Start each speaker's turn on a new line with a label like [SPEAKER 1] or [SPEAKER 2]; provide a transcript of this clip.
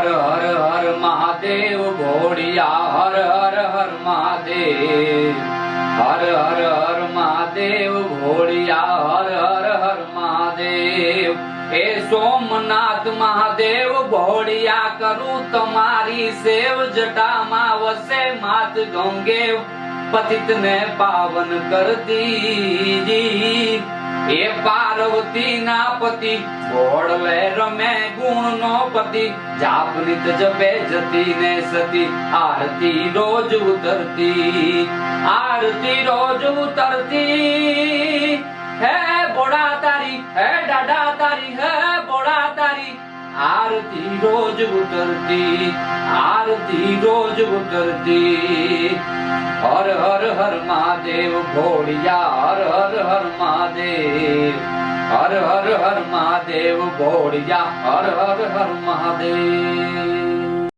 [SPEAKER 1] हर हर हर महादेव भोड़िया हर हर हर महादेव हर हर हर महादेव भोड़िया हर हर हर महादेव हे सोमनाथ महादेव भोड़िया करूं तुम्हारी सेव जटा मां वसे मात गंगे पतित ने पावन कर दीजी ए पार्वती ना पति भोड़ ले रमे गुण नो पति जाप नित जपे जती ने सती आरती रोज उतरती है बोड़ा तारी है डाडा तारी है बोड़ा तारी आरती रोज उतरती हर हर हर महादेव भोड़िया हर हर हर महादेव हर हर हर महादेव भोड़िया हर हर हर महादेव।